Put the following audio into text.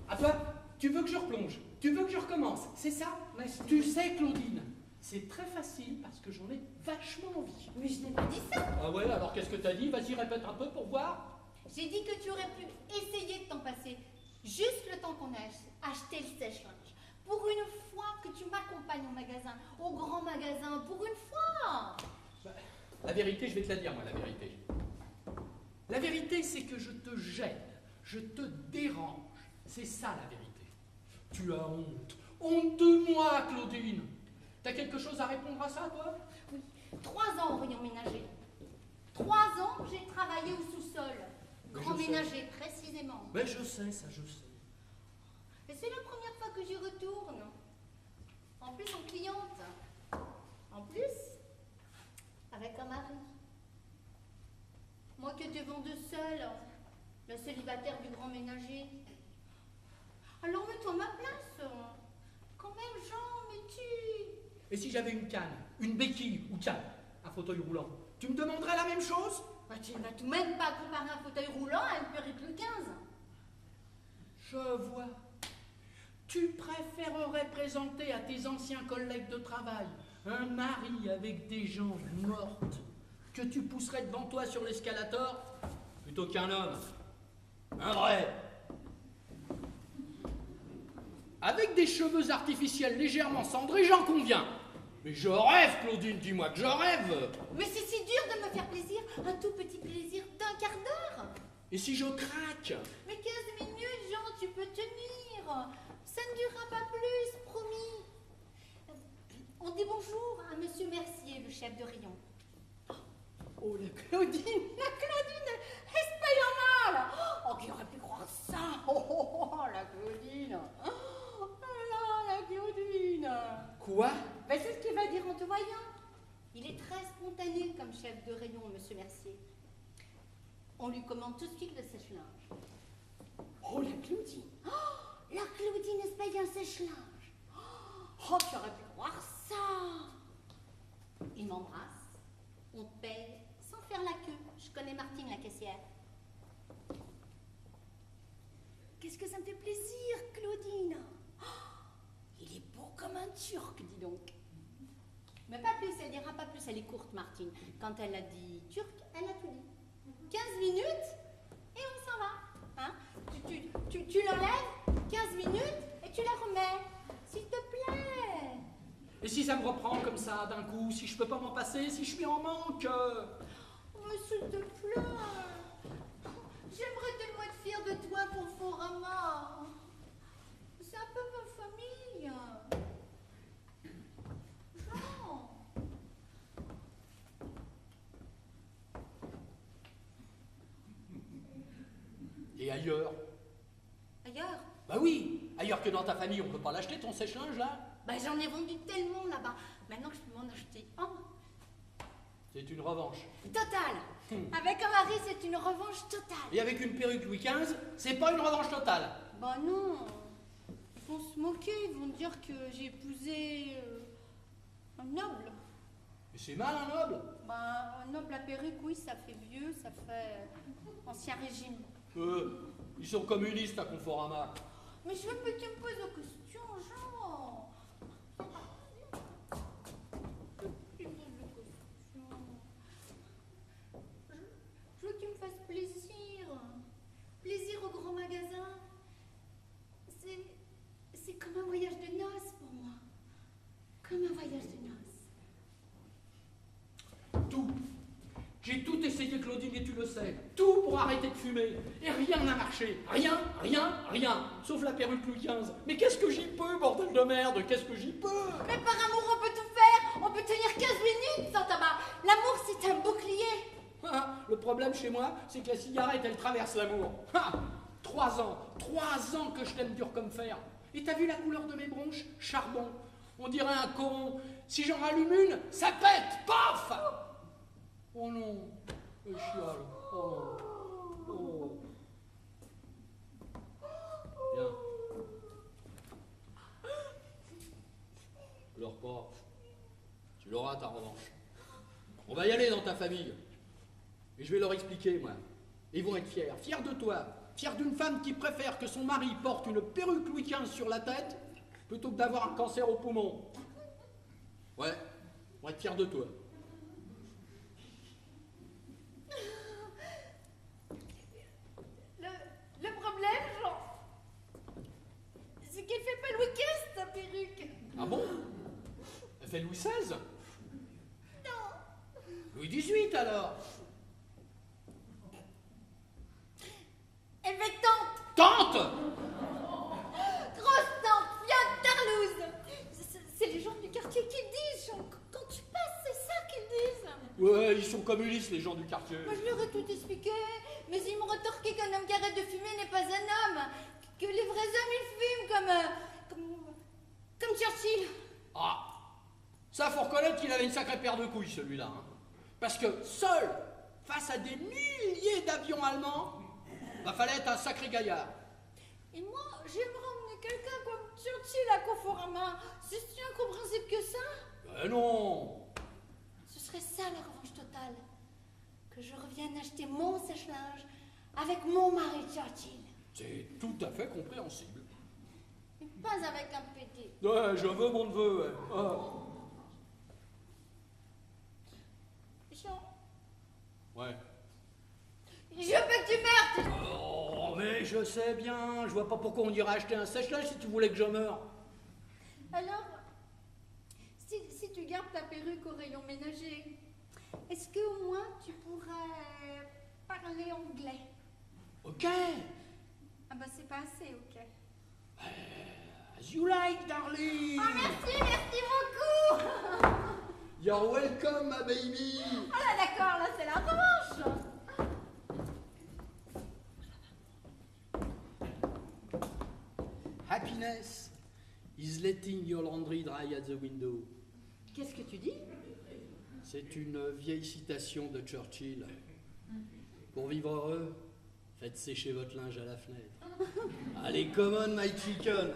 À toi, tu veux que je replonge? Tu veux que je recommence? C'est ça? Ouais, Tu sais, Claudine, c'est très facile parce que j'en ai vachement envie. Mais je n'ai pas dit ça. Ah ouais, alors qu'est-ce que t'as dit? Vas-y, répète un peu pour voir. J'ai dit que tu aurais pu essayer de t'en passer. Juste le temps qu'on a acheté le sèche-linge. Pour une fois que tu m'accompagnes au magasin, au grand magasin, pour une fois. Bah, la vérité, je vais te la dire, moi, la vérité. La vérité, c'est que je te gêne, je te dérange. C'est ça, la vérité. Tu as honte. Honte de moi, Claudine. T'as quelque chose à répondre à ça, toi? Oui, 3 ans au rayon ménager. 3 ans, j'ai travaillé au sous-sol. Grand ménager, précisément. Mais je sais, ça, je sais. Et c'est la première fois que j'y retourne. En plus, en cliente. En plus, avec un mari. Moi que te vends de seul, le célibataire du grand ménager. Alors mets-toi à ma place. Quand même, Jean, mais tu... Et si j'avais une canne, une béquille, ou tiens, un fauteuil roulant, tu me demanderais la même chose? Bah, tu ne vas tout même pas comparer un fauteuil roulant à une perruque Louis XV. Je vois. Tu préférerais présenter à tes anciens collègues de travail un mari avec des jambes mortes que tu pousserais devant toi sur l'escalator plutôt qu'un homme. Un vrai. Avec des cheveux artificiels légèrement cendrés, j'en conviens. Mais je rêve, Claudine, dis-moi que je rêve. Mais c'est si dur de me faire plaisir, un tout petit plaisir d'un quart d'heure. Et si je craque? Mais 15 minutes, Jean, tu peux tenir. Ça ne durera pas plus, promis. On dit bonjour à Monsieur Mercier, le chef de rayon. Oh, la Claudine espagnole. Oh, qui aurait pu croire ça? Oh, la Claudine. Oh là, la Claudine. Quoi? Ben, c'est ce qu'il va dire en te voyant. Il est très spontané comme chef de rayon, Monsieur Mercier. On lui commande tout de suite le sèche-linge. Oh, la Claudine. Oh, la Claudine espagnole sèche-linge. Oh, tu aurais pu croire ça. Il m'embrasse. On paye sans faire la queue. Je connais Martine, la caissière. Qu'est-ce que ça me fait plaisir, Claudine. Oh, il est beau comme un Turc, dis donc. Mais pas plus, elle dira pas plus, elle est courte, Martine. Quand elle a dit turc, elle a tout dit. 15 minutes et on s'en va. Hein? Tu l'enlèves, 15 minutes et tu la remets. S'il te plaît. Et si ça me reprend comme ça d'un coup, si je peux pas m'en passer, si je suis en manque? Oh, s'il te plaît. J'aimerais tellement être fière de toi, Conforama. C'est un peu ma famille. Jean. Et ailleurs? Ailleurs? Bah oui, ailleurs que dans ta famille, on peut pas l'acheter ton sèche-linge là? Bah, j'en ai vendu tellement là-bas. Maintenant que je peux m'en acheter un. C'est une revanche. Totale. Avec un mari, c'est une revanche totale. Et avec une perruque Louis XV, c'est pas une revanche totale. Bah non. Ils vont se moquer, ils vont dire que j'ai épousé un noble. Mais c'est mal un noble. Bah, un noble à perruque, oui, ça fait vieux, ça fait ancien régime. Ils sont communistes à Conforama. Mais je veux que tu me poses la question, Jean. Je veux que tu me fasses plaisir. Plaisir au grand magasin. C'est comme un voyage de noces pour moi. Comme un voyage de noces. Tout. J'ai tout essayé, Claudine, et tu le sais. Tout pour arrêter de fumer. Et rien n'a marché. Rien. Sauf la perruque Louis XV. Mais qu'est-ce que j'y peux, bordel de merde? Qu'est-ce que j'y peux? Mais par amour, on peut tout faire. On peut tenir 15 minutes sans tabac. L'amour, c'est un bouclier. Ah, le problème chez moi, c'est que la cigarette, elle traverse l'amour. 3 ans que je t'aime dur comme fer. Et t'as vu la couleur de mes bronches? Charbon. On dirait un coron. Si j'en rallume une, ça pète. Paf! Oh non, le chiale. Oh non. Oh. Viens. Pleure pas. Tu l'auras ta revanche. On va y aller dans ta famille. Et je vais leur expliquer, moi. Ils vont être fiers de toi. Fier d'une femme qui préfère que son mari porte une perruque Louis XV sur la tête plutôt que d'avoir un cancer au poumon. Ouais, on va être fier de toi. Le problème, Jean, c'est qu'elle fait pas Louis XV, ta perruque. Ah bon? Elle fait Louis XVI? Non. Louis XVIII alors? Elle fait tante. Tante! Grosse tante, viens de Tarlouse. C'est les gens du quartier qui le disent, Jean. Quand tu passes, c'est ça qu'ils disent. Ouais, ils sont communistes, les gens du quartier. Moi, je leur ai tout expliqué, mais ils m'ont retorqué qu'un homme qui arrête de fumer n'est pas un homme. Que les vrais hommes, ils fument comme Churchill. Ah, ça, faut reconnaître qu'il avait une sacrée paire de couilles, celui-là. Hein. Parce que seul, face à des milliers d'avions allemands, il fallait être un sacré gaillard. Et moi, j'aimerais emmener quelqu'un comme Churchill à Conforama. C'est si incompréhensible que ça. Non. Ce serait ça la revanche totale. Que je revienne acheter mon sèche-linge avec mon mari Churchill. C'est tout à fait compréhensible. Mais pas avec un petit. Ouais, je veux mon neveu, ouais. Ah. Jean, Ouais. je veux que tu meurs. Oh, mais je sais bien. Je vois pas pourquoi on irait acheter un sèche-linge si tu voulais que je meure. Alors, si tu gardes ta perruque au rayon ménager, est-ce qu'au moins tu pourrais parler anglais? Ok. Ah bah c'est pas assez, ok. As you like, darling. Oh merci beaucoup. You're welcome, my baby. Ah là d'accord, là c'est la revanche. Happiness is letting your laundry dry at the window. Qu'est-ce que tu dis? C'est une vieille citation de Churchill. Pour vivre heureux, faites sécher votre linge à la fenêtre. Allez, come on, my chicken.